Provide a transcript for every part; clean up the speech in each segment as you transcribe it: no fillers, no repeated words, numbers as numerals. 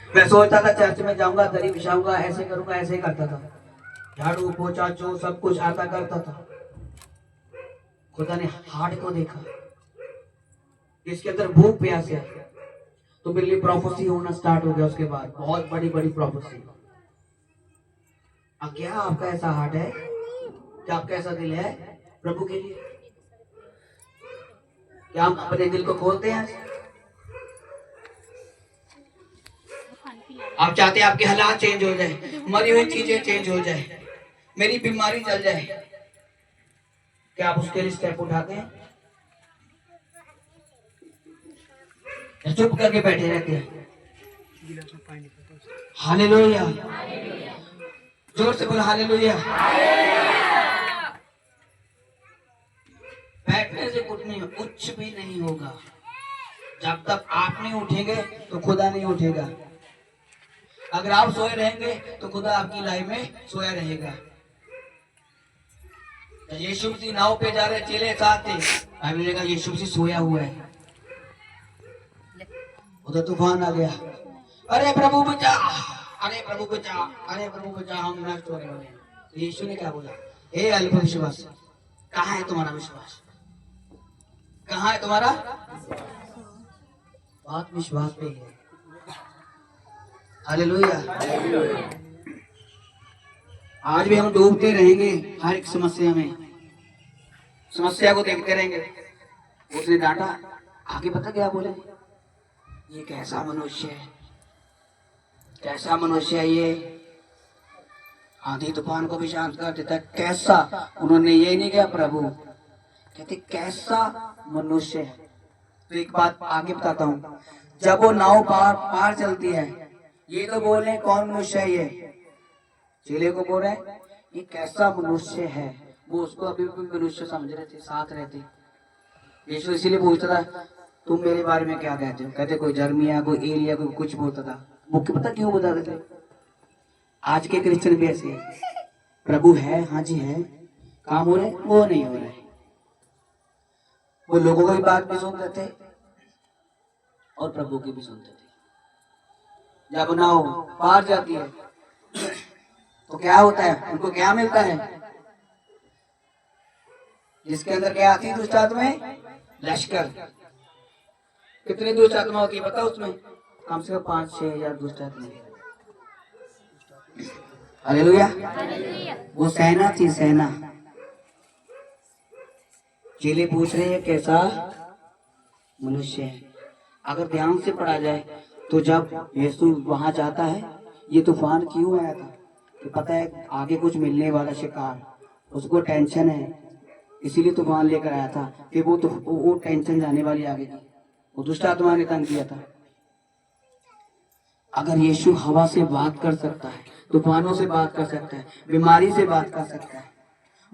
मैं सोचता था चर्च में जाऊंगा, दरी बिछाऊंगा, ऐसे करूंगा, ऐसे ही करता था, झाड़ू पोछा जो सब कुछ आता करता था। खुदा ने हार्ट को देखा, इसके अंदर भूख प्यास है, तो मेरे लिए प्रोफेसी होना स्टार्ट हो गया। उसके बाद बहुत बड़ी बड़ी प्रोफेसी। अब क्या आपका ऐसा हार्ट है, क्या आपका ऐसा दिल है प्रभु के लिए? क्या हम अपने दिल को खोलते हैं? आप चाहते हैं आपके हालात चेंज हो जाए, मरी हुई चीजें चेंज हो जाए, मेरी बीमारी चल जाए, क्या आप उसके लिए स्टेप उठाते हैं या चुप करके बैठे रहते हैं? हालेलुया, जोर से बोलो हालेलुया। बैठने से कुछ नहीं, कुछ भी नहीं होगा। जब तक आप नहीं उठेंगे तो खुदा नहीं उठेगा। अगर आप सोए रहेंगे तो खुदा आपकी लाइफ में सोया रहेगा। यीशु मसीह नाव पे जा रहे, चेले साथ थे, बाइबल ने कहा यीशु मसीह सोया हुआ है। उधर तूफान आ गया, अरे प्रभु बचा, अरे प्रभु बचा, अरे प्रभु बचा, हम नष्ट होने वाले हैं। तो यीशु ने क्या बोला? हे अल्प विश्वास, कहाँ है तुम्हारा विश्वास? कहाँ है तुम्हारा? बात विश्वास पे है। हालेलुया। आज भी हम डूबते रहेंगे हर एक समस्या में, समस्या को देखते रहेंगे। उसने डांटा, आगे पता क्या बोले? ये कैसा मनुष्य है, कैसा मनुष्य है ये, आंधी तूफान को भी शांत कर देता है। कैसा? उन्होंने ये नहीं कहा प्रभु, कहते कैसा मनुष्य है। तो एक बात आगे बताता हूँ, जब वो नाव पार चलती है, ये तो बोल रहे कौन मनुष्य है ये, चेले को बोल रहे ये कैसा मनुष्य है। वो उसको अभी भी मनुष्य समझ रहे थे, साथ रहते। यीशु इसीलिए पूछता था तुम मेरे बारे में क्या कहते हो? कहते कोई जर्मिया, कोई एलिया, कोई कुछ बोलता था। वो पता क्यों बताते थे? आज के क्रिश्चियन भी ऐसे हैं, प्रभु है, हाँ जी है, काम हो रहे, वो नहीं हो रहे। वो लोगों की बात भी सुनते थे और प्रभु की भी सुनते थे। जब नाव पार जाती है तो क्या होता है? उनको क्या मिलता है? जिसके अंदर क्या आती है? दुष्ट आत्माएं, लश्कर। कितनी दुष्ट आत्मा होती है पता? उसमें कम से कम 5-6 हजार दुष्ट आत्माएं। हालेलुया। वो सेना थी, सेना। चेले पूछ रहे हैं कैसा मनुष्य है। अगर ध्यान से पढ़ा जाए तो जब यीशु वहां जाता है, ये तूफान क्यों आया था? कि पता है आगे कुछ मिलने वाला शिकार, उसको टेंशन है, इसीलिए तूफान लेकर आया था कि वो टेंशन जाने वाली आगे की। वो दुष्ट आत्मा ने तंग किया था। अगर यीशु हवा से बात कर सकता है, तूफानों से बात कर सकता है, बीमारी से बात कर सकता है,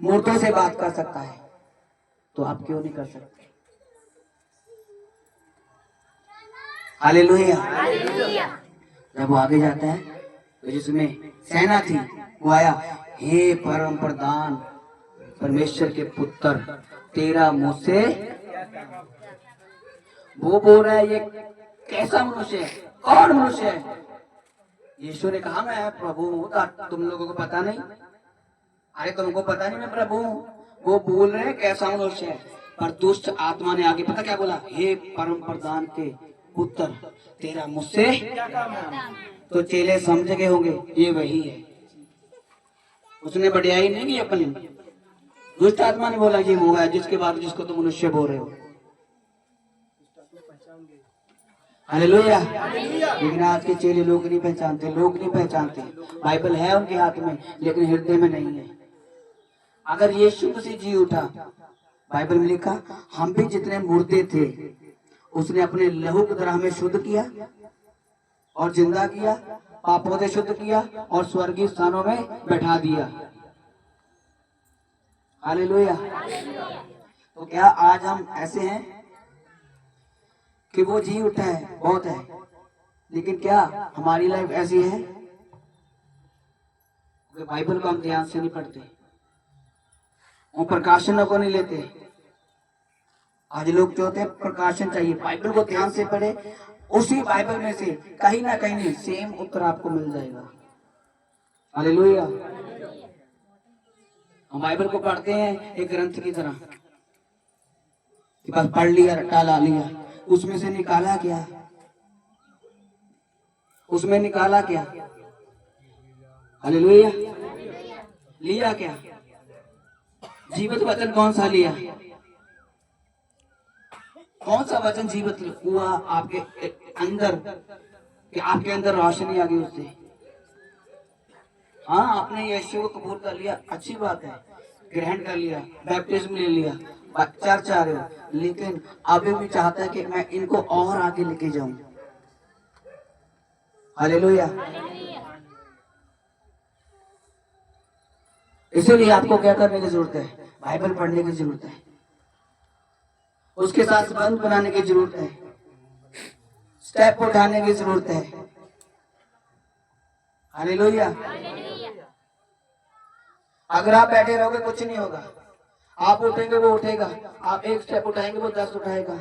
मुर्दों से बात कर सकता है, तो आप क्यों नहीं कर सकते? हालेलुया। जब वो आगे जाता है तो जिसमें सेना थी वो आया, हे परम प्रधान परमेश्वर के पुत्र, तेरा मुझसे, वो बोल रहा है ये कैसा मनुष्य है, कौन मनुष्य है? यीशु ने कहा मैं प्रभु हूँ, तुम लोगों को पता नहीं? अरे तुमको पता नहीं मैं प्रभु हूँ? वो बोल रहे हैं कैसा मनुष्य है। पर दुष्ट आत्मा ने आगे पता क्या बोला? हे परम प्रधान के पुत्र, तेरा मुझसे क्या काम है? तो चेले समझ गए होंगे ये वही है। उसने बढ़ियाई नहीं की अपनी, दुष्ट आत्मा ने बोला ये वो है जिसके बाद जिसको तुम मनुष्य बोल रहे हो। हालेलुया। लेकिन आज के चेले लोग नहीं पहचानते, लोग नहीं पहचानते। बाइबल है उनके हाथ में लेकिन हृदय में नहीं है। अगर यीशु मसीह जी उठा, बाइबल में लिखा हम भी जितने मुर्दे थे उसने अपने लहू के द्वारा हमें शुद्ध किया और जिंदा किया, पापों से शुद्ध किया और स्वर्गीय स्थानों में बैठा दिया। हालेलुया। तो क्या आज हम ऐसे हैं कि वो जी उठा है, बहुत है, लेकिन क्या हमारी लाइफ ऐसी है? बाइबल को हम ध्यान से नहीं पढ़ते, वो प्रकाशनों को नहीं लेते। आज लोग चाहते हैं प्रकाशन चाहिए, बाइबल को ध्यान से पढ़े, उसी बाइबल में से कहीं ना कहीं सेम उत्तर आपको मिल जाएगा। हालेलुया। हम बाइबल को पढ़ते हैं एक ग्रंथ की तरह, बस पढ़ लिया, रट्टा ला लिया, उसमें से निकाला क्या, उसमें निकाला क्या? हालेलुया। लिया क्या? जीवित वचन कौन सा लिया? कौन सा वचन जीवित हुआ आपके अंदर, कि आपके अंदर रोशनी आ गई उससे? हाँ, आपने यीशु को कबूल कर लिया, अच्छी बात है, ग्रहण कर लिया, बैप्टिज्म ले लिया, बच्चा चाह रहे हो, लेकिन अभी भी चाहता है कि मैं इनको और आगे लेके जाऊं। हालेलुया। इसीलिए आपको क्या करने की जरूरत है? बाइबल पढ़ने की जरूरत है, उसके साथ संबंध बनाने की जरूरत है, स्टेप उठाने की जरूरत है। हालेलुया। अगर आप बैठे रहोगे कुछ नहीं होगा, आप उठेंगे वो उठेगा, आप एक स्टेप उठाएंगे वो 10 उठाएगा,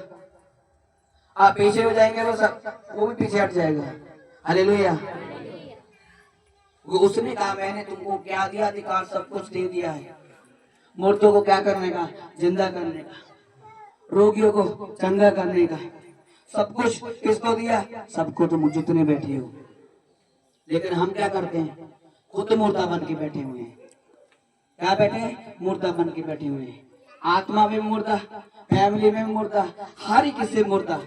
आप पीछे हो जाएंगे वो भी पीछे हट जाएगा। हालेलुया। वो उसने कहा मैंने तुमको क्या दिया? अधिकार सब कुछ दे दिया है। मुर्दों को क्या करने का? जिंदा करने का, रोगियों को चंगा करने का, सब कुछ किसको दिया? सबको। तुम जितने बैठे हो, लेकिन हम क्या करते हैं? खुद मुर्दा बन के बैठे हुए हैं। क्या बैठे हैं? मुर्दा बन के बैठे हुए हैं। आत्मा में मुर्दा, फैमिली में मुर्दा, हर किसी मुर्दा।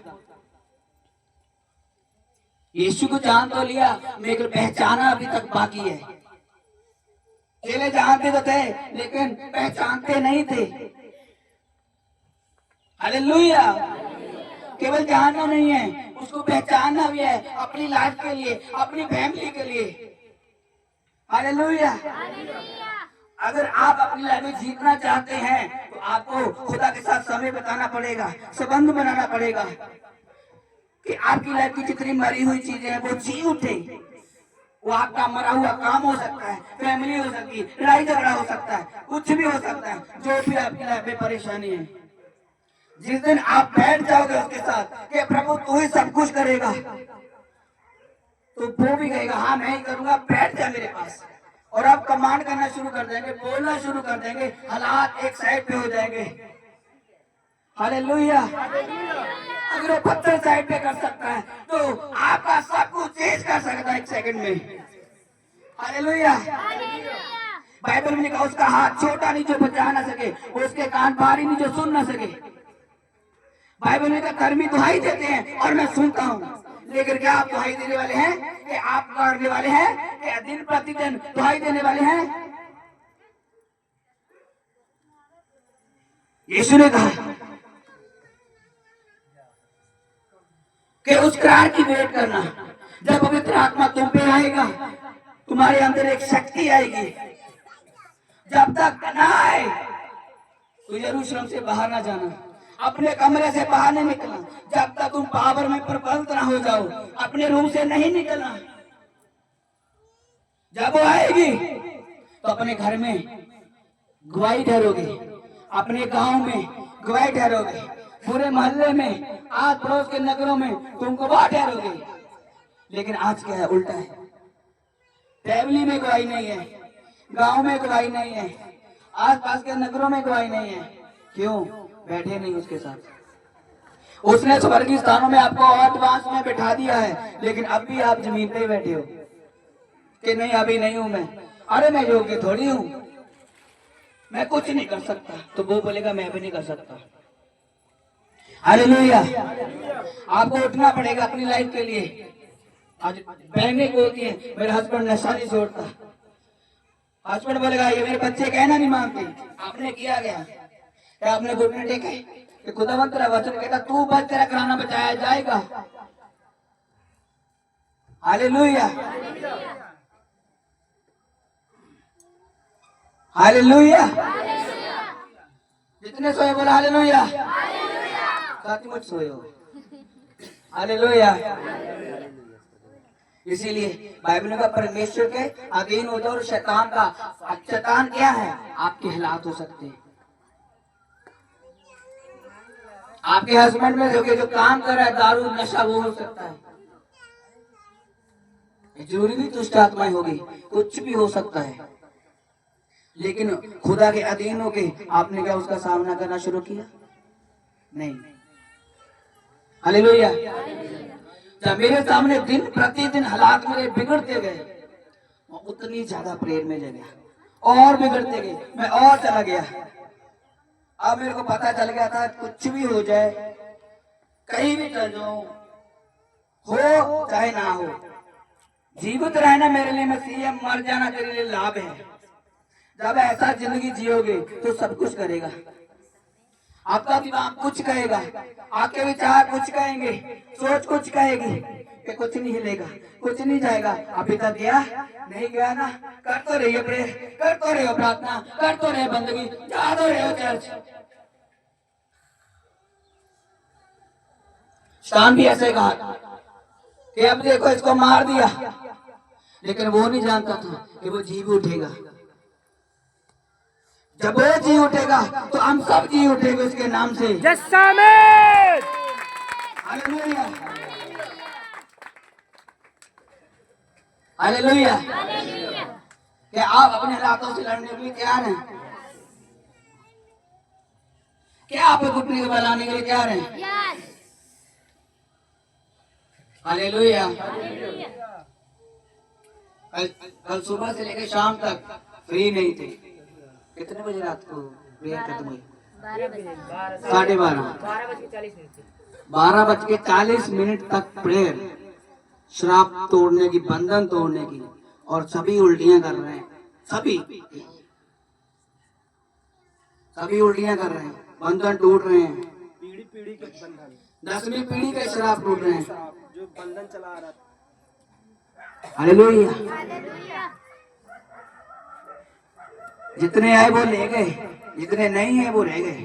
यीशु को जान तो लिया, लेकिन पहचाना अभी तक बाकी है। चेले जानते तो थे, लेकिन पहचानते नहीं थे। हालेलुया। केवल जानना नहीं है, उसको पहचानना भी है, अपनी लाइफ के लिए, अपनी फैमिली के लिए। हालेलुया। अगर आप अपनी लाइफ में जीतना चाहते हैं तो आपको खुदा के साथ समय बिताना पड़ेगा, संबंध बनाना पड़ेगा, कि आपकी लाइफ की जितनी मरी हुई चीजें हैं वो जी उठे। वो आपका मरा हुआ काम हो सकता है, फैमिली हो सकती है, लड़ाई झगड़ा हो सकता है, कुछ भी हो सकता है, जो भी आपकी लाइफ में परेशानी है। जिस दिन आप बैठ जाओगे उसके साथ कि प्रभु तू ही सब कुछ करेगा, तो वो भी कहेगा हाँ मैं ही करूंगा, बैठ जा मेरे पास। और आप कमांड करना शुरू कर देंगे, बोलना शुरू कर देंगे, हालात एक साइड पे हो जाएंगे। हालेलुया। अगर वो पत्थर साइड पे कर सकता है तो आपका सब कुछ चेंज कर सकता है एक सेकंड में। हालेलुया। बाइबल में लिखा उसका हाथ छोटा नहीं जो बचा ना सके, उसके कान भारी नहीं जो सुन ना सके। बाइबल में कर्मी दुहाई देते हैं और मैं सुनता हूँ, लेकिन क्या आप दुहाई देने वाले हैं? कि आप करने वाले हैं? कि दिन प्रतिदिन दुहाई देने वाले हैं? यीशु ने कहा कि उस करार की वेट करना, जब पवित्र आत्मा तुम पे आएगा, तुम्हारे अंदर एक शक्ति आएगी। जब तक ना आए तो यरूशलेम से बाहर ना जाना, अपने कमरे से बाहर नहीं निकलना, जब तक तुम पावर में प्रबल ना हो जाओ, अपने रूम से नहीं निकलना। जब वो आएगी तो अपने घर में गवाही ठहरोगे, अपने गांव में गवाही ठहरोगे, पूरे मोहल्ले में, आस पड़ोस के नगरों में तुम गवाह ठहरोगे। लेकिन आज क्या है? उल्टा है। फैमिली में गवाही नहीं है, गांव में गवाही नहीं है, आस पास के नगरों में गवाही नहीं है। क्यों? बैठे नहीं उसके साथ। उसने स्वर्गीय स्थानों में आपको एडवांस में बैठा दिया है, लेकिन अब भी आप जमीन पे ही बैठे हो कि नहीं अभी नहीं हूं मैं, अरे मैं योग्य थोड़ी हूं, मैं कुछ नहीं कर सकता। तो वो बोलेगा मैं भी नहीं कर सकता। हालेलुया। आपको उठना पड़ेगा अपनी लाइफ के लिए। आज बहनें बोलती है मेरा हस्बैंड नशा नहीं छोड़ता, हस्बैंड बोलेगा ये मेरे बच्चे कहना नहीं मानते। आपने किया गया क्या? आपने घुटने टेके कि खुदावंत तेरा वचन कहता तू बच, तेरा कराना बचाया जाएगा। हालेलुया। हालेलुया। जितने सोए बोला हालेलुया। साथी मत सोए हो। हालेलुया। इसीलिए बाइबल का परमेश्वर के अधीन हो जाओ। और शैतान का, शैतान क्या है? आपके हालात हो सकते हैं, आपके हस्बैंड में जो काम कर रहा है दारू नशा, वो हो सकता है। जरूरी नहीं दुष्ट आत्माएं होगी, कुछ भी हो सकता है। लेकिन खुदा के अधीन होके आपने क्या उसका सामना करना शुरू किया? नहीं। हालेलुया। जब मेरे सामने दिन प्रतिदिन हालात मेरे बिगड़ते गए, मैं उतनी ज्यादा प्रेयर में ले गया और बिगड़ते गए, मैं और चला गया। अब मेरे को पता चल गया था कुछ भी हो जाए, कहीं भी चल जाऊं, हो चाहे ना हो, जीवित रहना मेरे लिए मसीह है, मर जाना तेरे लिए लाभ है। जब ऐसा जिंदगी जियोगे तो सब कुछ करेगा। आपका दिमाग कुछ कहेगा, आपके विचार कुछ कहेंगे, सोच कुछ कहेगी कि कुछ नहीं हिलेगा, कुछ नहीं जाएगा। अभी तक गया नहीं गया ना, कर तो रही हो प्रेयर, कर तो रहे हो प्रार्थना, कर तो रहे बंदगी, जा तो रहे हो चर्च। शैतान भी ऐसे कहा कि अब देखो इसको मार दिया, लेकिन वो नहीं जानता था कि वो जी भी उठेगा। जब वो जी उठेगा तो हम सब जी उठेंगे उसके नाम से। Hallelujah, hallelujah. क्या आप अपने हालातों से लड़ने के लिए तैयार हैं? क्या आप घुटने के बल आने के लिए तैयार हैं? हालेलुया। कल सुबह से लेकर शाम तक फ्री नहीं थे। कितने बजे रात को प्रेयर खत्म हुई? 12:30, 12:40 तक प्रेयर, श्राप तोड़ने की, बंधन तोड़ने की, और सभी उल्टियां कर रहे हैं। सभी उल्टियां कर रहे हैं, बंधन टूट रहे हैं। पीढ़ी के बंधन, 10वीं पीढ़ी के श्राप टूट रहे हैं, जो बंधन चला रहा था। हालेलुया। जितने आए वो ले गए, जितने नहीं है वो रह गए।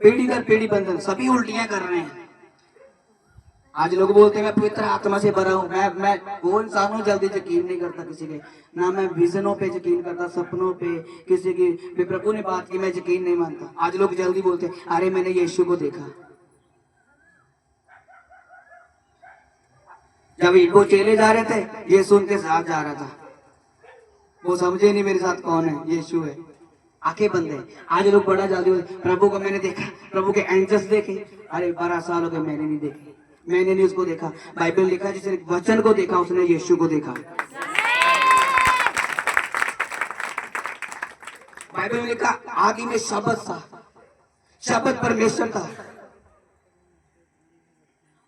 पीढ़ी दर पीढ़ी बंधन, सभी उल्टियां कर रहे हैं। आज लोग बोलते हैं मैं पवित्र आत्मा से भरा हूँ। मैं वो इंसान हूँ जल्दी यकीन नहीं करता किसी के, ना मैं विजनों पे यकीन करता, सपनों पे, किसी की प्रभु ने बात की मैं यकीन नहीं मानता। आज लोग जल्दी बोलते हैं अरे मैंने यीशु को देखा। जब वो चेले जा रहे थे, यीशु उनके साथ जा रहा था, वो समझे नहीं मेरे साथ कौन है, यीशु है। आंखें बंद है। आज लोग बड़ा जल्दी बोलते प्रभु को मैंने देखा, प्रभु के एंजल्स देखे। अरे 12 साल हो गए मैंने नहीं देखे, मैंने नहीं उसको देखा। बाइबल लिखा जिसने वचन को देखा उसने यीशु को देखा। बाइबल में लिखा आदि में शब्द था, शब्द परमेश्वर था,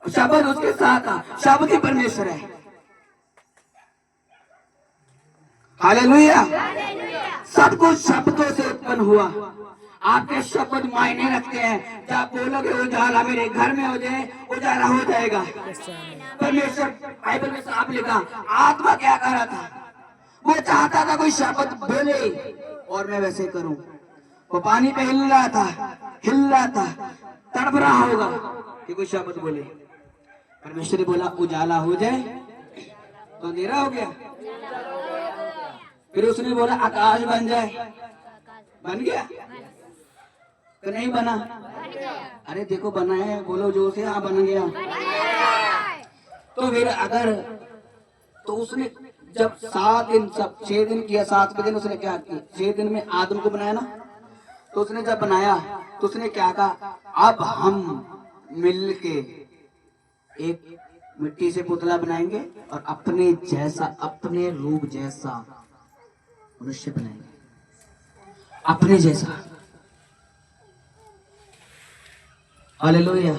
शब्द उसके साथ था, शब्द ही परमेश्वर है। हालेलुया। सब कुछ शब्दों से उत्पन्न हुआ। आपके शब्द मायने रखते हैं। जब बोलोगे उजाला मेरे घर में हो जाए, उजाला हो जाएगा। परमेश्वर बाइबल में साफ लिखा, आत्मा क्या कर रहा था, वो चाहता था कोई शब्द बोले और मैं वैसे करूं। वो पानी पे हिल रहा था, तड़प रहा होगा कि कोई शब्द बोले। परमेश्वर ने बोला उजाला हो जाए, तो अंधेरा हो गया। फिर उसने बोला आकाश बन जाए, बन गया तो नहीं बना? अरे देखो बना है, बोलो जो से, हाँ बन गया। तो फिर अगर तो उसने जब 7 दिन, सब 6 दिन किया, 7वें दिन उसने क्या किया? 6 दिन में आदम को बनाया ना, तो उसने जब बनाया तो उसने क्या कहा, अब हम मिल के एक मिट्टी से पुतला बनाएंगे और अपने जैसा, अपने रूप जैसा मनुष्य बनाएंगे, अपने जैसा। हालेलुया।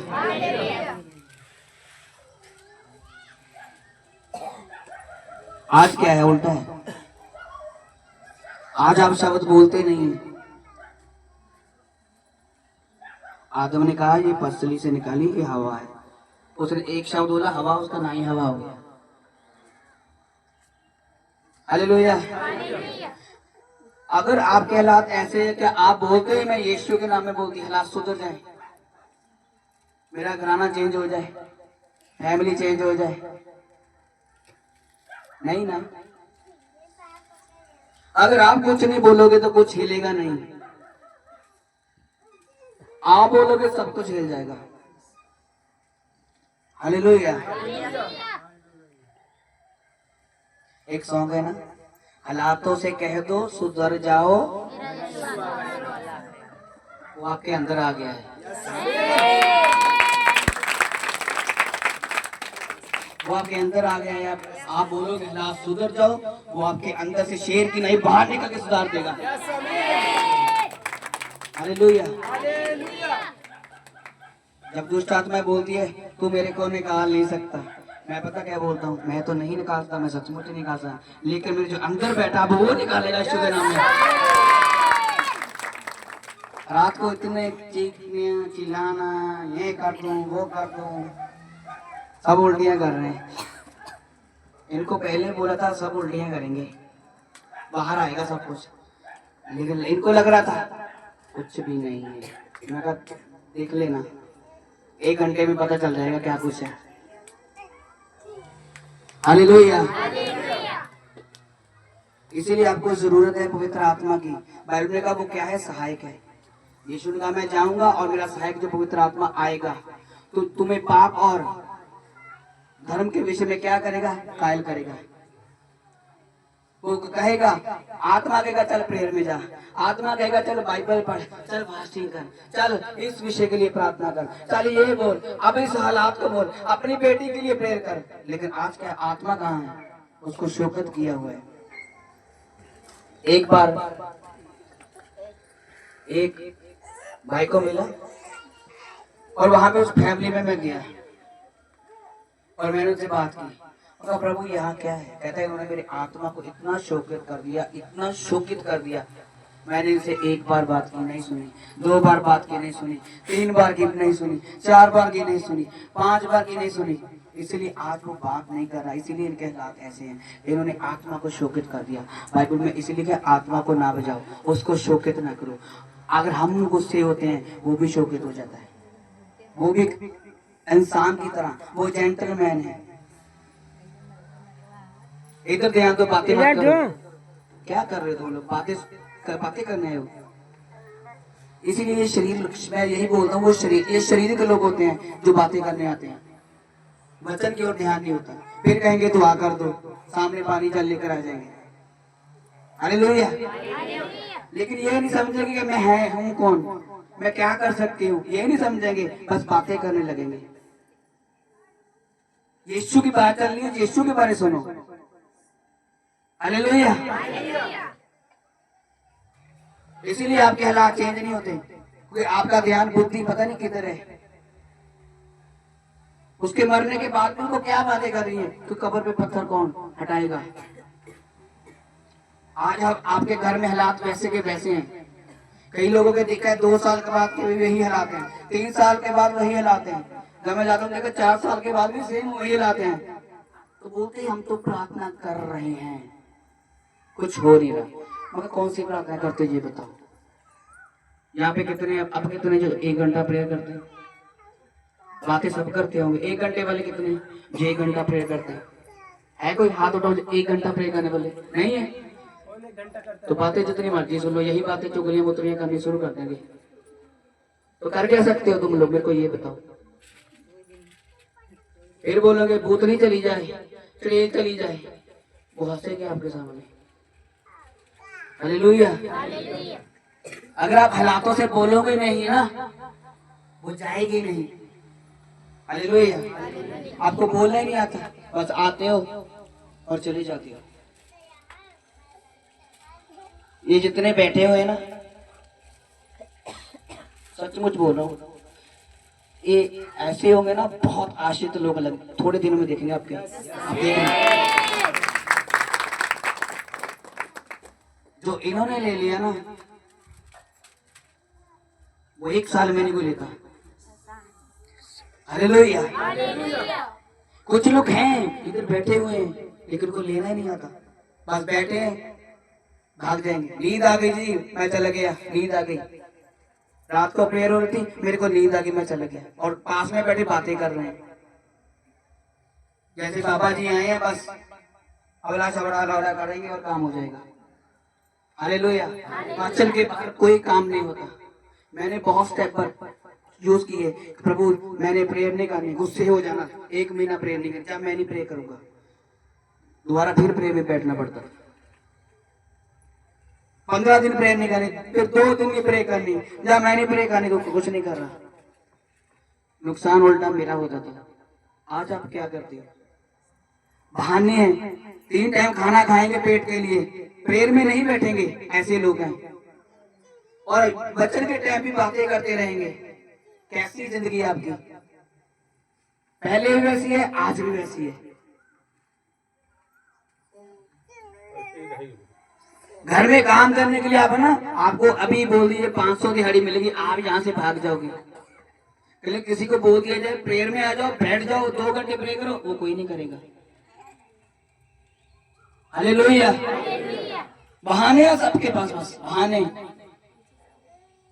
आज क्या है? उल्टा है। आज आप शब्द बोलते नहीं हैं। आदम ने कहा ये पसली से निकाली, ये हवा है। उसने एक शब्द बोला हवा, उसका ना ही हवा हो गया। हालेलुया। अगर आपके हालात ऐसे है कि आप बोलते हैं मैं यीशु के नाम में बोलती, हालात सुधर जाए, मेरा घराना चेंज हो जाए, फैमिली चेंज हो जाए, नहीं ना। अगर आप कुछ नहीं बोलोगे तो कुछ हिलेगा नहीं। आप बोलोगे सब कुछ हिल जाएगा। हालेलुया। एक सॉन्ग है ना, हालातों से कह दो सुधर जाओ, वो आपके अंदर आ गया है। वो आपके अंदर आ गया है। आप बोलोगे हालात सुधर जाओ, वो आपके अंदर से शेर की नहीं बाहर निकल के सुधार देगा। हालेलुया। जब दुष्ट आत्मा बोलती है तू मेरे को निकाल नहीं सकता, मैं पता क्या बोलता हूँ, मैं तो नहीं निकालता, मैं सचमुच नहीं निकालता, लेकिन मेरे जो अंदर बैठा वो निकालेगा यीशु के नाम में। रात को इतने चीखने चिल्लाना, ये कर दूं वो कर दूं, सब उल्टियां कर रहे हैं। इनको पहले बोला था सब उल्टियां करेंगे, बाहर आएगा सब कुछ, लेकिन इनको लग रहा था कुछ भी नहीं है। मैं कहा देख लेना, 1 घंटे में पता चल जाएगा क्या कुछ है। हालेलुया। इसीलिए आपको जरूरत है पवित्र आत्मा की। बाइबल ने कहा वो क्या है, सहायक है। यीशु ने कहा मैं जाऊंगा और मेरा सहायक जो पवित्र आत्मा आएगा तो तुम्हें पाप और धर्म के विषय में क्या करेगा, कायल करेगा। वो कहेगा, आत्मा कहेगा चल प्रेयर में जा, आत्मा कहेगा चल बाइबल पढ़, चल फास्टिंग कर, चल इस विषय के लिए प्रार्थना कर, चल ये बोल, अब इस हालात को बोल, अपनी बेटी के लिए प्रेयर कर। लेकिन आज क्या आत्मा कहाँ है, उसको शोकत किया हुआ है। एक बार एक भाई को मिला और वहां पे उस फैमिली में मैं गया और मैंने उनसे बात की, कहा प्रभु यहाँ क्या है। कहता है उन्होंने मेरी आत्मा को इतना शोकित कर दिया, इतना शोकित कर दिया, मैंने इनसे 1 बार बात की नहीं सुनी, 2 बार बात की नहीं सुनी, 3 बार की नहीं सुनी, 4 बार की नहीं सुनी, 5 बार की नहीं सुनी। इसलिए आज वो बात नहीं कर रहा, इसीलिए इनके हालात ऐसे हैं। इन्होंने आत्मा को शोकित कर दिया। बाइबल में इसीलिए क्या, आत्मा को ना बजाओ, उसको शोकित ना करो। अगर हम गुस्से होते हैं वो भी शोकित हो जाता है, वो भी इंसान की तरह, वो जेंटलमैन है। इधर ध्यान दो, बातें मत करो। क्या कर रहे हो तुम लोग, बातें करने हो। इसीलिए ये शरीर, मैं यही बोलता हूँ, वो शरीर, ये शरीर के लोग होते हैं जो बातें करने आते हैं, वचन की ओर ध्यान नहीं होता। फिर कहेंगे दुआ कर दो, सामने पानी जल लेकर आ जाएंगे। हालेलुया। लेकिन ये नहीं समझेंगे कि मैं हूँ कौन, मैं क्या कर सकती हूँ, ये नहीं समझेंगे, बस बातें करने लगेंगे। यीशु की बात चल रही है, यीशु के बारे सुनो। हालेलुया। इसीलिए आपके हालात चेंज नहीं होते, क्योंकि आपका ध्यान बुद्धि पता नहीं किधर है। उसके मरने के बाद भी उनको क्या बातें कर रही है कि कब्र पे पत्थर कौन हटाएगा। आज आपके घर में हालात वैसे के वैसे हैं। कई लोगों के देखा है 2 साल के बाद के भी वही हालात हैं, 3 साल के बाद वही हालात हैं। जब मैं जाता हूँ देखा 4 साल के बाद भी सेम वही हालात हैं। तो बोलते हम तो प्रार्थना कर रहे हैं, कुछ हो नहीं रहा। मगर कौन सी प्रार्थना करते ये बताओ। यहाँ पे कितने, अब कितने जो 1 घंटा प्रेयर करते हैं, बातें सब करते होंगे। 1 घंटे वाले कितने जो 1 घंटा प्रेयर करते हैं, है कोई हाथ उठाओ 1 घंटा प्रेयर करने वाले, नहीं है। तो बातें जितनी मर्जी सुन लो, यही बातें चुगलियां मुतलियां करनी शुरू कर देंगे। तो कर क्या सकते हो तुम लोग, मेरे को ये बताओ। फिर बोलोगे भूतनी चली जाए, चुड़ैल चली जाए, वो हंसेंगे आपके सामने। हालेलुया। अगर आप हालातों से बोलोगे नहीं ना, वो जाएगी नहीं। हालेलुया। आपको बोलना ही नहीं आता, बस आते हो और चले जाते हो। ये जितने बैठे हुए ना, सचमुच बोल रहा हूँ, ये ऐसे होंगे ना, बहुत आश्रित लोग अलग थोड़े दिनों में देखेंगे आपके, आप देखना। जो इन्होंने ले लिया ना, वो 1 साल में नहीं को लेता। हालेलुया। कुछ लोग हैं इधर बैठे हुए हैं लेकिन उनको लेना ही नहीं आता, बस बैठे हैं, भाग जाएंगे। नींद आ गई जी, मैं चला गया, नींद आ गई। रात को प्रेयर हो रही थी, मेरे को नींद आ गई, मैं चला गया। और पास में बैठे बातें कर रहे हैं, जैसे बाबा जी आए हैं, बस अवला छबड़ा लौड़ा करेंगे और काम हो जाएगा। हालेलुया। वचन के बाहर कोई काम नहीं होता। मैंने बहुत स्टेप पर यूज किए। प्रभु मैंने प्रेयर नहीं करनी, गुस्से हो जाना, 1 महीना प्रेयर नहीं करनी, जब मैं नहीं प्रे करूंगा दोबारा फिर प्रेयर में बैठना पड़ता। 15 दिन प्रेयर नहीं करनी, फिर 2 दिन की प्रे करनी, जब मैं नहीं प्रे करनी तो कुछ नहीं कर रहा, नुकसान उल्टा मेरा होता था। आज आप क्या करते हो? बहाने हैं। 3 टाइम खाना खाएंगे पेट के लिए, प्रेयर में नहीं बैठेंगे, ऐसे लोग हैं। और बचन के टाइम भी बातें करते रहेंगे। कैसी जिंदगी है आपकी? पहले भी वैसी है, आज भी वैसी है। घर में काम करने के लिए आप है ना, आपको अभी बोल दीजिए 500 की हड़ी मिलेगी, आप यहाँ से भाग जाओगे। किसी को बोल दिया जाए प्रेयर में आ जाओ, बैठ जाओ, 2 घंटे प्रे करो, वो कोई नहीं करेगा। हालेलुया। बहाने हैं सबके पास, बस बहाने,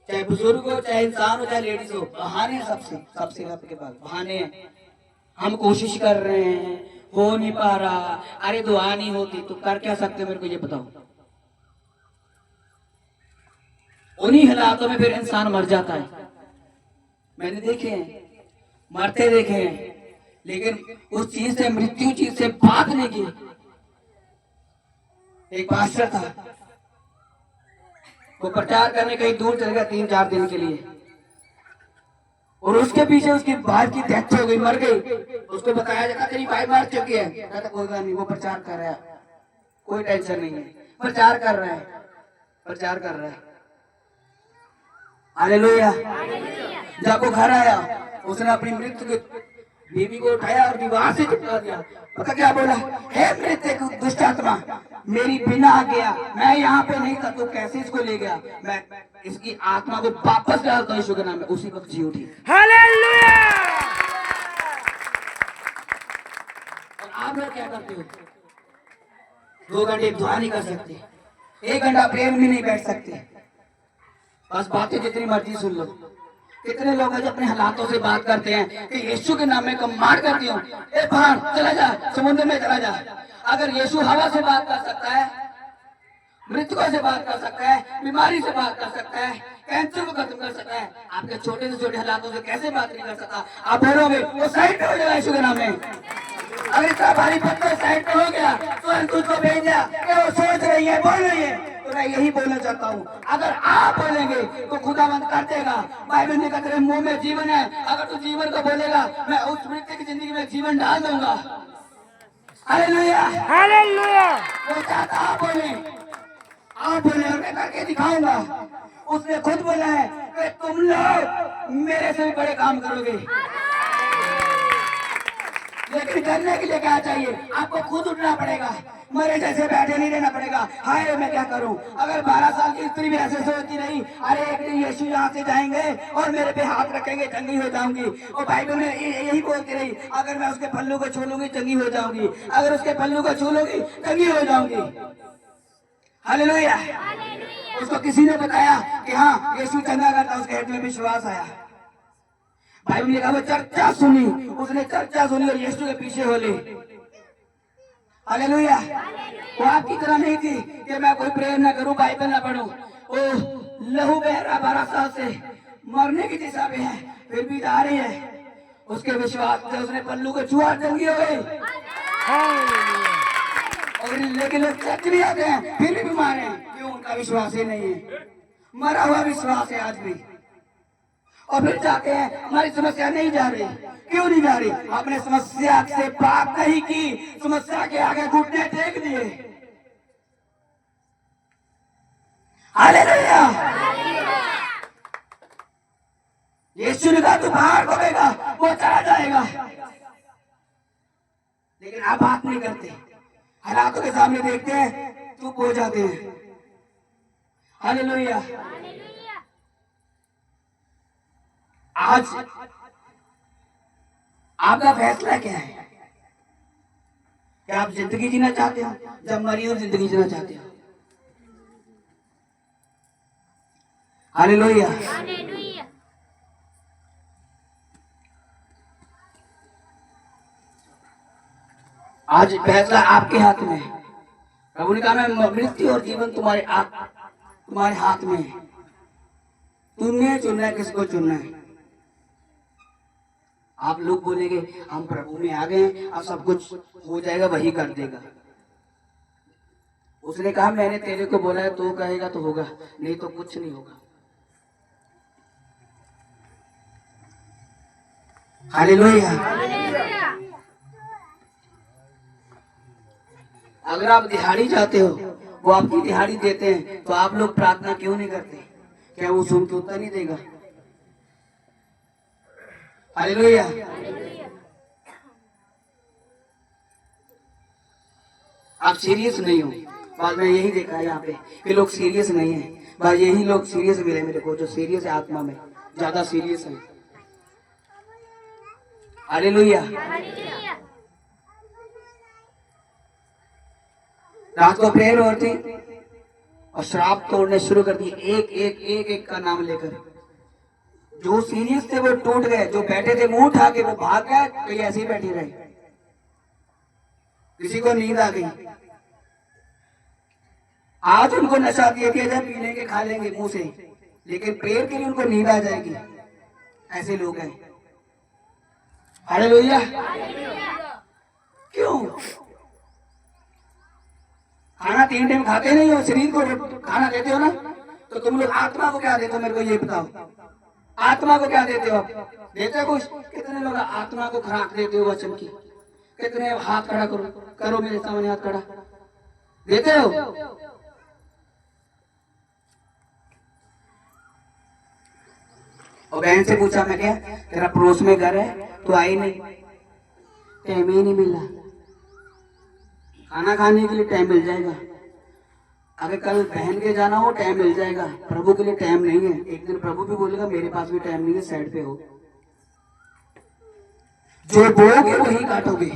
चाहे बुजुर्ग हो, चाहे इंसान हो, चाहे लेडीज हो, बहाने सबसे सबके पास बहाने हैं। हम कोशिश कर रहे हैं, हो नहीं पा रहा, अरे दुआ नहीं होती, तो कर क्या सकते मेरे को ये बताओ। उन्हीं हालातों में फिर इंसान मर जाता है। मैंने देखे हैं, मरते देखे हैं, लेकिन उस चीज से, मृत्यु चीज से बात नहीं की। एक पास्टर था, वो प्रचार करने कहीं दूर चल गया 3-4 दिन के लिए, और उसके पीछे उसकी वाइफ की डेथ हो गई, मर गई। उसको बताया जाता तेरी वाइफ मर चुकी है, कहता कोई बात नहीं, वो प्रचार कर रहा है, कोई टेंशन नहीं है, प्रचार कर रहा है, प्रचार कर रहा है। हालेलुया। जब वो घर आया, उसने अपनी मृत्यु की बीवी को उठाया और दीवार से चिपका दिया। पता क्या बोला? हे मृत्यु दुष्ट आत्मा, मेरी बिना गया, मैं यहाँ पे नहीं था, तो कैसे इसको ले गया? मैं इसकी आत्मा को वापस डालता हूँ यीशु के नाम में। उसी वक्त जी उठी। हालेलुया। और आप लोग क्या करते हो? 2 घंटे दुआ नहीं कर सकते, 1 घंटा प्रेयर में नहीं बैठ सकते, बस बातें जितनी मर्जी सुन लो। कितने लोग हैं जो अपने हालातों से बात करते हैं कि यीशु के नाम में कमांड करती हूँ, ए बाहर चला जा, समुद्र में चला जा। अगर यीशु हवा से बात कर सकता है, मृतकों से बात कर सकता है, बीमारी से बात कर सकता है, कैंसर को खत्म कर सकता है, आपके छोटे से छोटे हालातों से कैसे बात नहीं कर सकता? आप बोलोगे वो साइड में हो जाएगा यीशु के नाम में। अगर इतना भारी पत्थर साइड में हो गया तो तुझको भेज दिया कि वो सोच रही है, बोल रही है। तो मैं यही बोलना चाहता हूँ, अगर आप बोलेंगे तो खुदावंद कर देगा। बाइबल में कहते हैं मुंह में जीवन है, अगर तू जीवन को बोलेगा, मैं उस मृत्यु की जिंदगी में जीवन डाल दूंगा। Hallelujah, hallelujah. वो चाहता आप बोले, आप बोले और मैं करके दिखाऊंगा। उसने खुद बोला है कि तुम लोग मेरे से भी बड़े काम करोगे। लेकिन करने के लिए क्या चाहिए? आपको खुद उठना पड़ेगा, मरे जैसे बैठे नहीं रहना पड़ेगा। हाय मैं क्या करूं? अगर 12 साल की स्त्री भी ऐसे सोचती रही, अरे एक दिन यीशु यहाँ से जाएंगे और मेरे पे हाथ रखेंगे, चंगी हो जाऊंगी। और बाइबल में यही बोलती रही, अगर मैं उसके पल्लू को छू लूंगी चंगी हो जाऊंगी, अगर उसके पल्लू को छू लूंगी चंगी हो जाऊंगी। हालेलुया। उसको किसी ने बताया कि हाँ यीशु चंगा करता, उसके हेड में विश्वास आया। बाइबल ने कहा वो चर्चा सुनी, उसने चर्चा सुनी और यीशु के पीछे होले। हालेलुया। वो आपकी तरह नहीं थी कि मैं कोई प्रेयर ना करूं, बाइबल ना पढूं। वो लहू बह रहा 12 साल से, मरने की दिशा में है, फिर भी जा रही है। उसके विश्वास से उसने पल्लू को छुआ, चंगी हो गई। और लेकिन लोग चर्च भी आते हैं फिर भी बीमार हैं, क्यों? उनका विश्वास ही नहीं है, मरा हुआ विश्वास है आज भी। और फिर जाते हैं हमारी समस्या नहीं जा रही, क्यों नहीं जा रही? आपने समस्या से बात नहीं की, समस्या के आगे घुटने टेक दिए। हालेलुया। यीशु ने कहा तू बाहर खोलेगा, वो चला जाएगा। लेकिन आप बात नहीं करते, हालातों के सामने देखते हैं, चुप हो जाते हैं। हालेलुया। आज आपका फैसला क्या है? क्या आप जिंदगी जीना चाहते हो? जब मरी हो जिंदगी जीना चाहते हो? हालेलुया। आज फैसला आपके हाथ में है। प्रभु ने कहा मैं मृत्यु और जीवन तुम्हारे हाथ में है। तुम्हें चुनना है, किसको चुनना है। आप लोग बोलेंगे हम प्रभु में आ गए हैं, अब सब कुछ हो जाएगा, वही कर देगा। उसने कहा मैंने तेरे को बोला है, तू कहेगा तो होगा, नहीं तो कुछ नहीं होगा। हालेलुया। अगर आप दिहाड़ी चाहते हो, वो आपकी दिहाड़ी देते हैं, तो आप लोग प्रार्थना क्यों नहीं करते? क्या वो सुन के उत्तर नहीं देगा? हालेलुया। आप सीरियस नहीं हो। बाद में यही देखा है यहाँ पे कि लोग सीरियस नहीं है। बस यही लोग सीरियस मिले मेरे को, जो सीरियस है आत्मा में, ज्यादा सीरियस है। हालेलुया। रात को प्रेयर होती और श्राप तोड़ने शुरू कर दिए, एक का नाम लेकर। जो सीरियस थे वो टूट गए, जो बैठे थे मुंह उठा के वो भाग गए, तो ये ऐसे ही बैठे रहे। किसी को नींद आ गई, आज उनको नशा दिया जाए, पी लेंगे खा लेंगे मुंह से, लेकिन प्रेयर के लिए उनको नींद आ जाएगी। ऐसे लोग हैं। हालेलुया। क्यों? खाना 3 टाइम खाते नहीं हो, शरीर को खाना देते हो ना, तो तुम लोग आत्मा को क्या देते हो? मेरे को ये बताओ, आत्मा को क्या देते हो? देते हो कुछ? कितने लोग आत्मा को खुराक देते हो वचन की? कितने? हाथ खड़ा करो, करो मेरे सामने हाथ खड़ा। देते हो? और बहन से पूछा मैं, क्या तेरा पड़ोस में घर है, तो आई नहीं, टाइम ही नहीं मिला। खाना खाने के लिए टाइम मिल जाएगा, अगर कल बहन के जाना हो टाइम मिल जाएगा, प्रभु के लिए टाइम नहीं है। एक दिन प्रभु भी बोलेगा मेरे पास भी टाइम नहीं है, साइड पे हो। जो बोओगे वही काटोगे।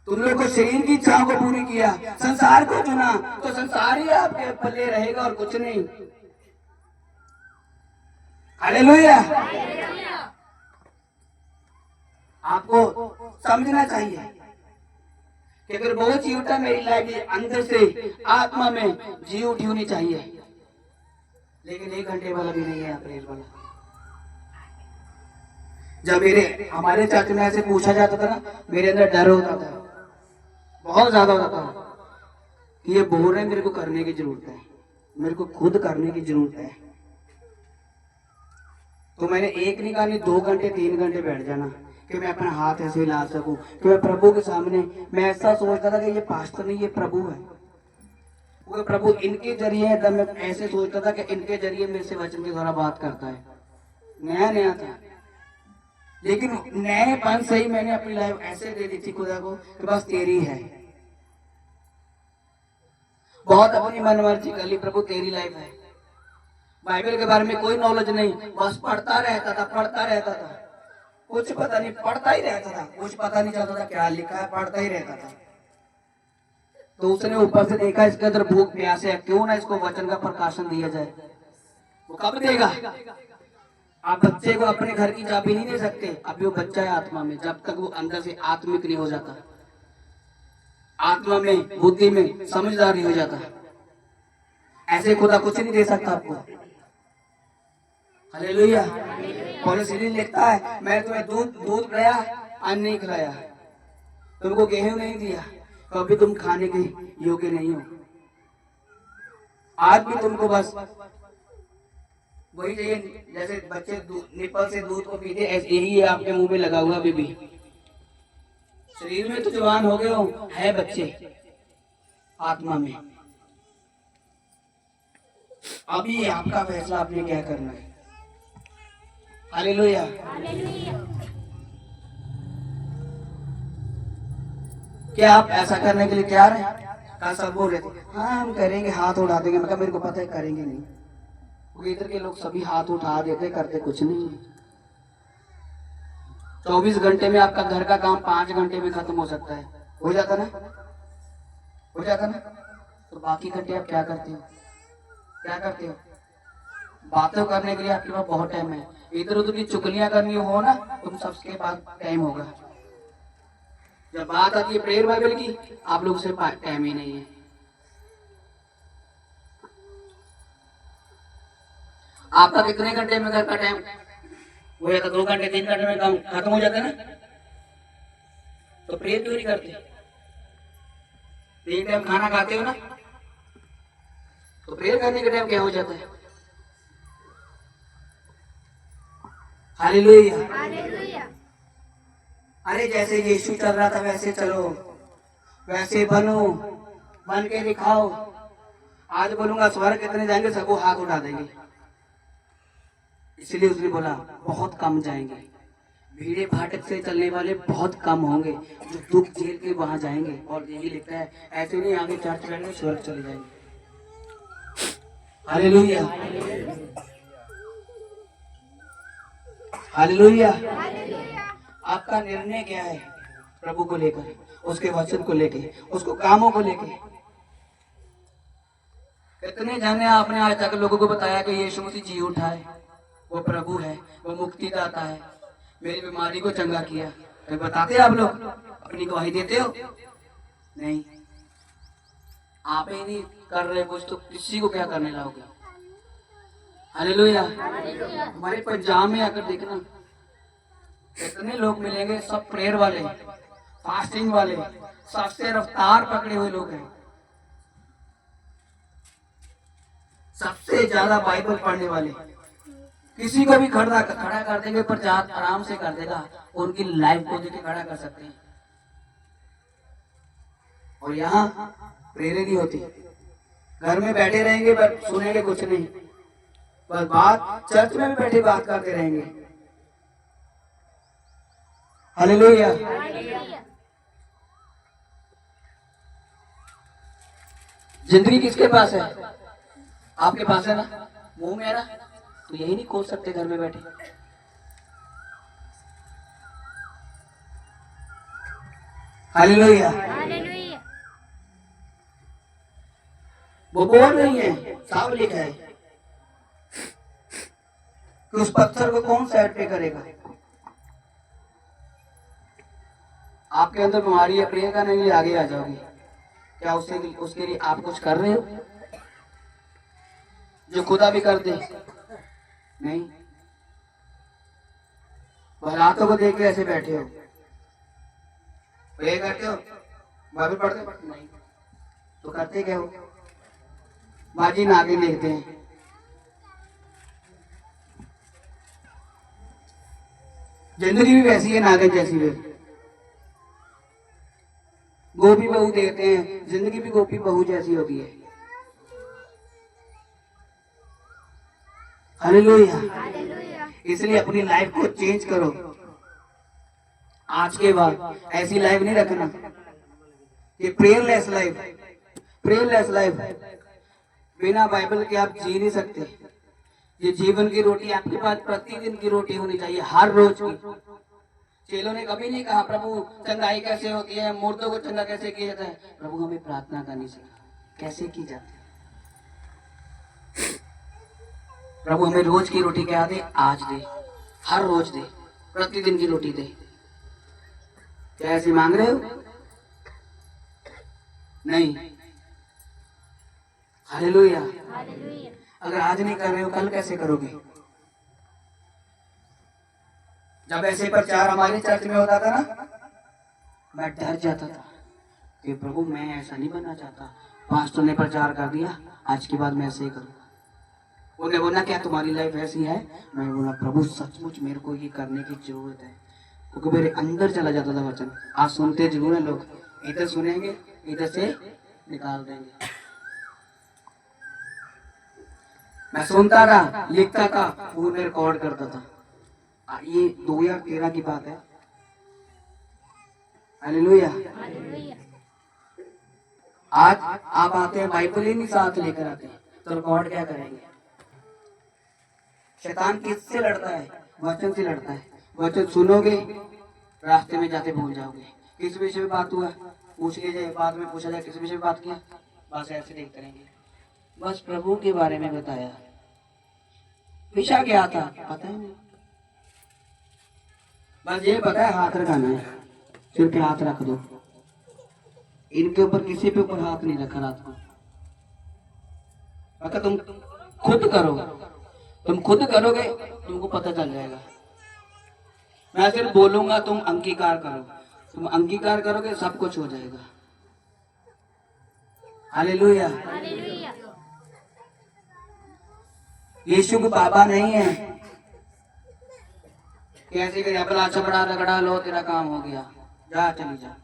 तुम लोग को शरीर की इच्छाओं को पूरी किया, संसार को चुना, तो संसार ही आपके पल्ले रहेगा और कुछ नहीं। हालेलुया। आपको समझना चाहिए कि अगर बहुत जीवता मेरी लाइफ अंदर से आत्मा में जी उठी होनी चाहिए, लेकिन 1 घंटे वाला भी नहीं है प्रेयर वाला। जब हमारे चर्च में ऐसे पूछा जाता था ना, मेरे अंदर डर होता था, बहुत ज्यादा होता था, ये बोल रहे हैं मेरे को करने की जरूरत है, मेरे को खुद करने की जरूरत है। तो मैंने 1 नहीं कहा, नहीं 2 घंटे 3 घंटे बैठ जाना कि मैं अपना हाथ ऐसे हिला सकूं, कि मैं प्रभु के सामने, मैं ऐसा सोचता था कि ये पास्टर नहीं, ये प्रभु है। वो प्रभु इनके जरिए है, तब मैं ऐसे सोचता था कि इनके जरिए मेरे से वचन के द्वारा बात करता है। नया नया था, लेकिन नएपन से ही मैंने अपनी लाइफ ऐसे दे दी थी खुदा को कि बस तेरी है। बहुत अपनी मनमर्जी कर ली, प्रभु तेरी लाइफ है। बाइबल के बारे में कोई नॉलेज नहीं, बस पढ़ता रहता था, कुछ पता नहीं, पढ़ता ही रहता था, कुछ पता नहीं चलता था क्या लिखा है, पढ़ता ही रहता था। तो उसने ऊपर से देखा इसके अंदर भूख प्यास है, क्यों ना इसको वचन का प्रकाशन दिया जाए। वो कब देगा? आप बच्चे को अपने घर की चाबी नहीं दे सकते, अभी वो बच्चा है आत्मा में, जब तक वो अंदर से आत्मिक नहीं हो जाता, आत्मा में बुद्धि में समझदार नहीं हो जाता, ऐसे खुदा कुछ नहीं दे सकता आपको। हालेलुया। पौलुस लिखता है, मैं तुम्हें दूध पिलाया, अन्न नहीं खिलाया, तुमको गेहूं नहीं दिया, कभी तुम खाने के योग्य नहीं हो। आज भी तुमको बस वही चाहिए, जैसे बच्चे निपल से दूध को पीते, ऐसे यही आपके मुंह में लगा हुआ। अभी शरीर में तो जवान हो गए हो, है बच्चे आत्मा में। अभी आपका फैसला, आपने क्या करना है। हालेलुया। क्या आप ऐसा करने के लिए तैयार हैं? कल सब बोल रहे थे हाँ हम करेंगे, हाथ उठा देंगे। मैं कहा मेरे को पता है करेंगे नहीं, क्योंकि इधर के लोग सभी हाथ उठा देते, करते कुछ नहीं है। 24 घंटे में आपका घर का काम 5 घंटे में खत्म हो सकता है, हो जाता ना, हो जाता ना। तो बाकी घंटे आप क्या करते हो? क्या करते हो? बातों करने के लिए आपके पास बहुत टाइम है, इधर उधर की चुगलियां करनी हो ना, तुम सबके पास टाइम होगा। जब बात आती है प्रेयर बाइबल की, आप लोग से टाइम ही नहीं है। आपका कितने घंटे में घर का टाइम हो जाता? 2 घंटे 3 घंटे में काम खत्म हो जाता है ना, तो प्रेयर क्यों नहीं करते? 3 टाइम खाना खाते हो ना, तो प्रेयर करने के टाइम क्या हो जाता है? हालेलुया। हालेलुया। अरे जैसे यीशु चल रहा था वैसे चलो, वैसे बनो, बन के दिखाओ। आज बोलूंगा स्वर्ग कितने जाएंगे, सबको हाथ उठा देंगे। इसलिए उसने बोला बहुत कम जाएंगे, भीड़े फाटक से चलने वाले बहुत कम होंगे जो दुख झेल के वहां जाएंगे। और यही लिखता है, ऐसे नहीं आगे चर्च बैठे स्वर्ग चले जाएंगे। Hallelujah, hallelujah. आपका निर्णय क्या है प्रभु को लेकर, उसके वचन को लेकर, उसको कामों को लेकर? कितने जाने आपने आज तक लोगों को बताया कि यीशु मसीह जी उठा है, वो प्रभु है, वो मुक्तिदाता है, मेरी बीमारी को चंगा किया? तो बताते आप लोग, अपनी गवाही देते हो? नहीं। आप ही नहीं कर रहे कुछ तो किसी को क्या करने लाओगे? हालेलुया। हमारे पंजाब में आकर देखना, कितने लोग मिलेंगे, सब प्रेयर वाले, फास्टिंग वाले, सबसे रफ्तार पकड़े हुए लोग हैं, सबसे ज्यादा बाइबल पढ़ने वाले। किसी को भी खड़ा कर देंगे, प्रचार आराम से कर देगा, उनकी लाइफ को देख खड़ा कर सकते हैं। और यहाँ प्रेयर नहीं होती, घर में बैठे रहेंगे बस सुनेंगे कुछ नहीं, बस बात चर्च में भी बैठे बात करते रहेंगे। हालेलुया। जिंदगी किसके पास है? आपके पास है ना, मुंह मेरा, तो यही नहीं खोल सकते घर में बैठे? हालेलुया। वो बोल रही है, साफ लिखा है कि उस पत्थर को कौन साइड पे करेगा? आपके अंदर बीमारी है, प्रेयर का नहीं, आगे आ जाओगे क्या? उसके लिए आप कुछ कर रहे हो जो खुदा भी कर दे? नहीं। हालातों को देख के ऐसे बैठे हो, प्रेयर करते हो, बाइबल पढ़ते हो? नहीं। तो करते क्या हो? बाजी नागिन देखते हैं। जिंदगी भी वैसी है, नागिन जैसी है। गोपी बहू देखते हैं, जिंदगी भी गोपी बहू जैसी होती है। हालेलुया। इसलिए अपनी लाइफ को चेंज करो। आज के बाद ऐसी लाइफ नहीं रखना कि प्रेयरलेस लाइफ, प्रेयरलेस लाइफ, बिना बाइबल के आप जी नहीं सकते। ये जीवन की रोटी आपके पास प्रतिदिन की रोटी होनी चाहिए, हर रोज की। चेलों ने कभी नहीं कहा प्रभु चंगाई कैसे होती है, मुर्दों को चंगा कैसे किया जाता है? प्रभु हमें प्रार्थना करनी सिखा, कैसे की जाती है? प्रभु हमें रोज की रोटी क्या दे? आज दे, हर रोज दे, प्रतिदिन की रोटी दे। क्या ऐसे मांग रहे हो? नहीं। हालेलुया। अगर आज नहीं कर रहे हो, कल कैसे करोगे? जब ऐसे प्रचार हमारे चर्च में होता था ना, मैं डर जाता था कि प्रभु मैं ऐसा नहीं बनना चाहता। पास्टर ने प्रचार कर दिया, आज के बाद मैं ऐसे ही करूँगा। उन्हें बोला क्या तुम्हारी लाइफ ऐसी है? मैं बोला प्रभु सचमुच मेरे को ये करने की जरूरत है, क्योंकि मेरे अंदर चला जाता था वचन। आज सुनते जरूर है लोग, इधर सुनेंगे इधर से निकाल देंगे। मैं सुनता था, लिखता था, वो रिकॉर्ड करता था। ये 2013 की बात है। हालेलुया। आज आप आते हैं, बाइबल ही नहीं साथ लेकर आते हैं, तो रिकॉर्ड क्या करेंगे? शैतान किससे लड़ता है? वचन से लड़ता है। वचन सुनोगे, रास्ते में जाते भूल जाओगे। किस विषय में बात हुआ पूछ लीजिए, बाद में पूछा जाए किस विषय में बात किया, बस ऐसे देखते रहेंगे। बस प्रभु के बारे में बताया, विषय क्या था पता ही नहीं। बस ये पता है हाथ रखाना है, सिर पे हाथ रख दो। इनके ऊपर किसी पे ऊपर हाथ नहीं रखा रात को। अगर तुम खुद करो, तुम खुद करोगे, तुमको पता चल जाएगा। मैं सिर्फ बोलूंगा, तुम अंगीकार करो। तुम अंगीकार करोगे, सब कुछ हो जाएगा। हालेलुया। यीशु को पापा नहीं है कि ऐसे करे अपना चपड़ा रगड़ा लो, तेरा काम हो गया, जा चली जा।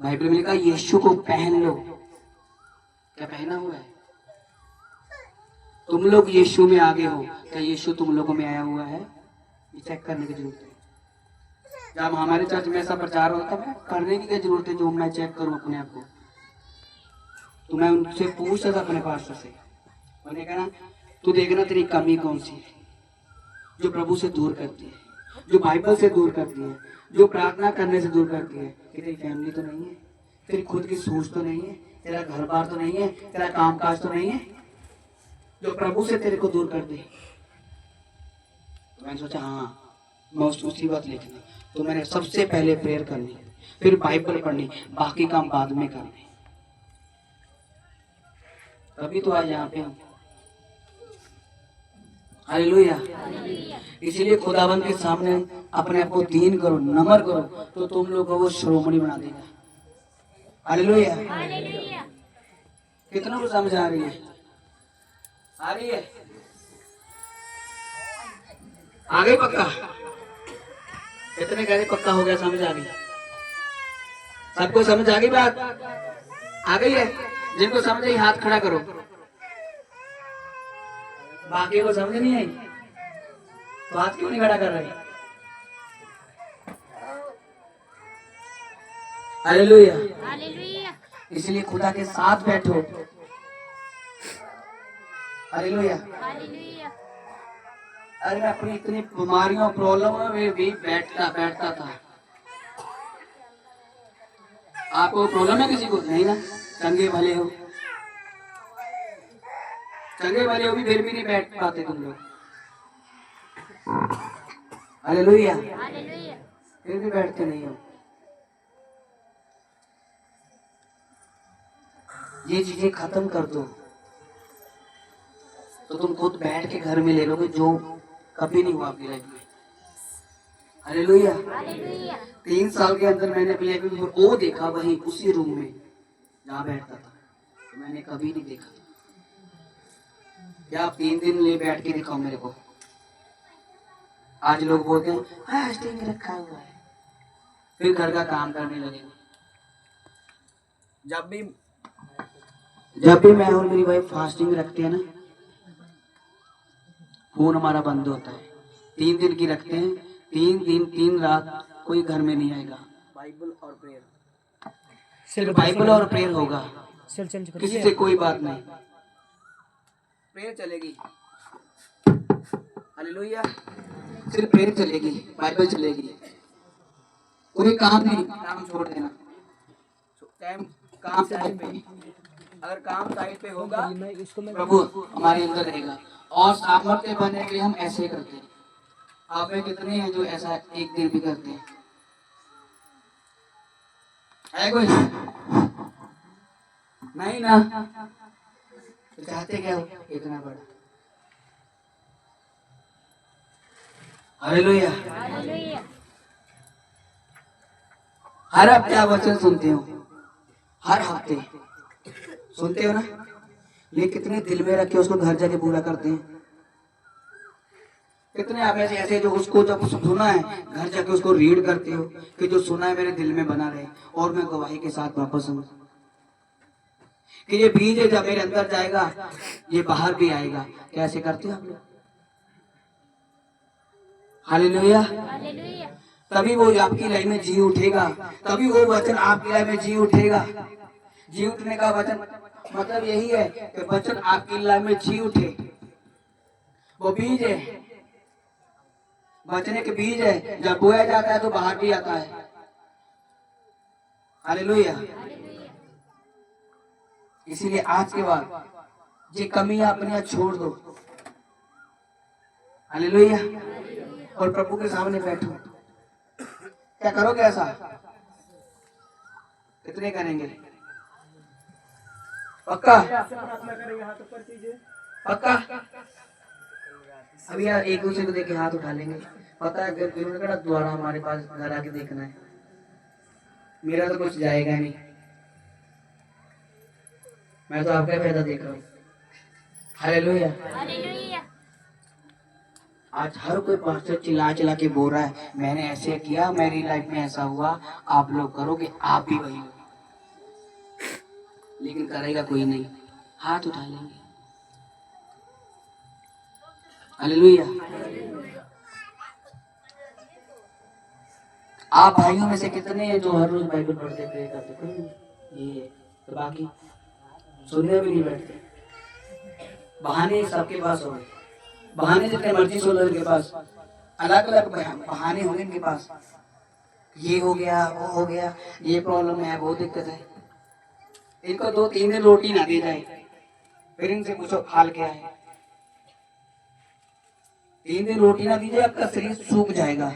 बाइबल में लिखा यीशु को पहन लो। क्या पहना हुआ है? तुम लोग यीशु में आगे हो, क्या यीशु तुम लोगों में आया हुआ है? ये चेक करने की जरूरत है। जब हमारे चर्च में ऐसा प्रचार होता है, करने की क्या जरूरत है जो मैं चेक करूं अपने आप को? तो मैं उनसे पूछता था अपने पास्टर से, मैंने कहा तू देखना तेरी कमी कौन सी है जो प्रभु से दूर करती है, जो बाइबल से दूर करती है, जो प्रार्थना करने से दूर करती है। कि तेरी फैमिली तो नहीं है, तेरी खुद की सोच तो नहीं है, तेरा घर बार तो नहीं है, तेरा काम काज तो नहीं है जो प्रभु से तेरे को दूर कर दे। तो मैंने सोचा हाँ, मैं उसी बात लिखनी। तो मैंने सबसे पहले प्रेयर करनी, फिर बाइबल पढ़नी, बाकी काम बाद में करने। तभी तो आज यहाँ पे हूँ। हालेलुया। इसलिए खुदावंद के सामने अपने आप को दीन करो, नम्र करो, तो तुम लोग को वो श्रोमणी बना देगा। हालेलुया। कितना को समझ आ रही है? आ रही है? आ गई पक्का? कितने कह रहे पक्का हो गया, समझ आ गई? सबको समझ आ गई बात? आ गई है? जिनको समझ आई हाथ खड़ा करो। बाकी को समझ नहीं आई तो हाथ क्यों नहीं खड़ा कर रहे? हालेलुया। इसलिए खुदा के साथ बैठो। हालेलुया। अरे मैं अपनी इतनी बीमारियों प्रॉब्लम में भी बैठता था। आपको प्रॉब्लम है किसी को? नहीं ना? चंगे भले हो, चंगे भले हो भी फिर भी नहीं बैठ पाते तुम लोग। हालेलुया। फिर भी बैठते नहीं हो। ये चीजें खत्म कर दो तो तुम खुद बैठ के घर में ले लोगे, जो कभी नहीं हुआ आपकी लाइफ में। हालेलुया। 3 साल के अंदर मैंने अपनी लाइफ में वो देखा, वहीं उसी रूम में जहाँ बैठता था, तो मैंने कभी नहीं देखा। क्या आप 3 दिन ले बैठ के दिखाओ मेरे को? आज लोग बोलते हैं फास्टिंग रखा हुआ है, फिर घर का काम करने लगे। जब भी मैं और मेरी वाइफ फास्टिंग रखते हैं ना, फोन हमारा बंद होता है। 3 दिन की रखते हैं, 3 दिन 3 रात कोई घर में नहीं आएगा। बाइबल और प्रेयर, सिर्फ बाइबल और प्रेयर होगा, किसी से कोई बात नहीं। प्रेयर चलेगी। हालेलुया। सिर्फ प्रेयर चलेगी, बाइबल चलेगी, कोई काम नहीं। काम छोड़ देना, काम साइड पे। अगर काम साइड पे होगा, प्रभु हमारे अंदर रहेगा। और सामर्थ्य बनने के लिए हम ऐसे करते हैं। आप में कितने हैं जो ऐसा एक दिन भी करते हैं? है कोई? नहीं ना? तो चाहते क्या हो इतना बड़ा? हालेलुया। हर हफ्ते आप वचन सुनते हो, हर हफ्ते सुनते हो ना? ये कितने दिल में रखे उसको घर जाके पूरा करते हैं? कितने आप ऐसे ऐसे जो उसको जब सुना है घर जाके उसको रीड करते हो कि जो सुना है मेरे दिल में बना रहे और मैं गवाही के साथ वापस आऊं? कि ये बीज है जब मेरे अंदर जाएगा ये बाहर भी आएगा। कैसे करते हो आप लोग? हालेलुया। तभी वो आपकी लाइफ में जी उठेगा, तभी वो वचन आपकी लाइफ में जी उठेगा। जी उठने का वचन मतलब यही है कि वचन आपकी लाइफ में जी उठे। वो बीज है, वचन के बीज है, जब बोया जाता है तो बाहर भी आता है। हालेलुया। इसीलिए आज के बाद ये कमियां अपनी छोड़ दो। हालेलुया। और प्रभु के सामने बैठो। क्या करोगे ऐसा? कितने करेंगे? पक्का? पक्का? अभी यार एक दूसरे को देख के हाथ उठा लेंगे। पता है फिर दोबारा हमारे पास घर आके देखना है। मेरा तो कुछ जाएगा नहीं, मैं तो आपका फायदा देख रहा हूँ। हालेलुया। हालेलुया। आज हर कोई पास्टर चिल्ला चिल्ला के बोल रहा है मैंने ऐसे किया, मेरी लाइफ में ऐसा हुआ, आप लोग करोगे, आप भी वही हो। लेकिन करेगा कोई नहीं, हाथ उठा लेंगे। हालेलुया। आप भाइयों में से कितने हैं जो हर रोज बाइबल पढ़ते प्रे करते? कोई नहीं। ये तो बाकी सुनने भी नहीं बैठते। बहाने सबके पास हो गए, बहाने जितने मर्जी सुन लो इनके पास, अलग अलग बहाने होंगे इनके पास। ये हो गया, वो हो गया, ये प्रॉब्लम है, वो दिक्कत है। इनको 2-3 दिन रोटी ना दी जाए, फिर इनसे पूछो हाल क्या है। 3 दिन रोटी ना दी जाए, आपका शरीर सूख जाएगा।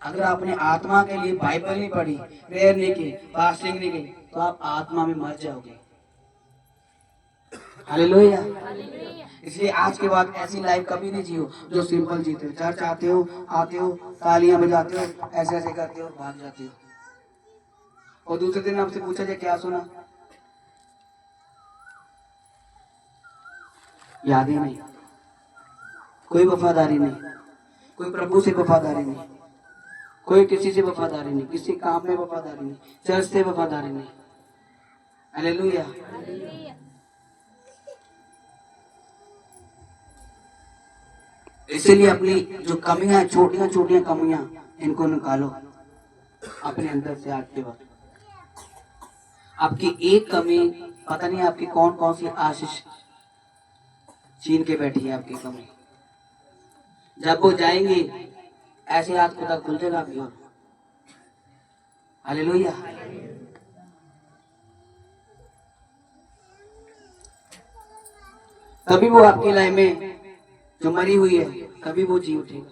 अगर आपने आत्मा के लिए बाइबल नहीं पढ़ी, प्रेयर नहीं की, फास्टिंग नहीं की, तो आप आत्मा में मर जाओगे। हालेलुया। इसलिए आज के बाद ऐसी लाइफ कभी नहीं जियो जो सिंपल जीते हो। चर्च आते हो, तालियां बजाते हो, ऐसे ऐसे करते हो, भाग जाते हो, और दूसरे दिन आपसे पूछा जाए क्या सुना, याद ही नहीं। कोई वफादारी नहीं, कोई प्रभु से वफादारी नहीं, कोई किसी से वफादारी नहीं, किसी काम में वफादारी नहीं, चर्च से वफादारी नहीं। हालेलुया। इसीलिए अपनी जो कमियां, छोटियां छोटियां कमियां, इनको निकालो अपने अंदर से। आज के बाद आपकी एक कमी, पता नहीं आपकी कौन कौन सी आशीष छीन के बैठी है आपकी कमी। जब वो जाएंगी ऐसे हाथ खुदा खुल जाएगा आपकी ओर। हालेलुया। तभी वो आपकी लाइफ में जो मरी हुई है, कभी वो जी उठेगा।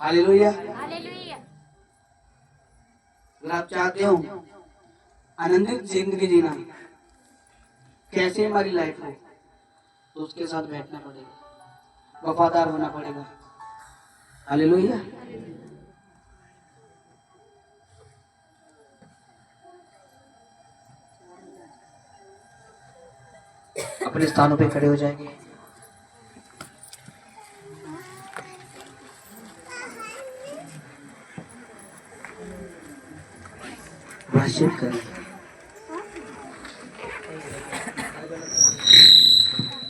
हालेलुया। हालेलुया। अगर आप चाहते हो आनंदित जिंदगी जीना, कैसे हमारी लाइफ हो, तो उसके साथ बैठना पड़ेगा, वफादार होना पड़ेगा। हालेलुया। अपने स्थानों पे खड़े हो जाएंगे। वर्शिप करें।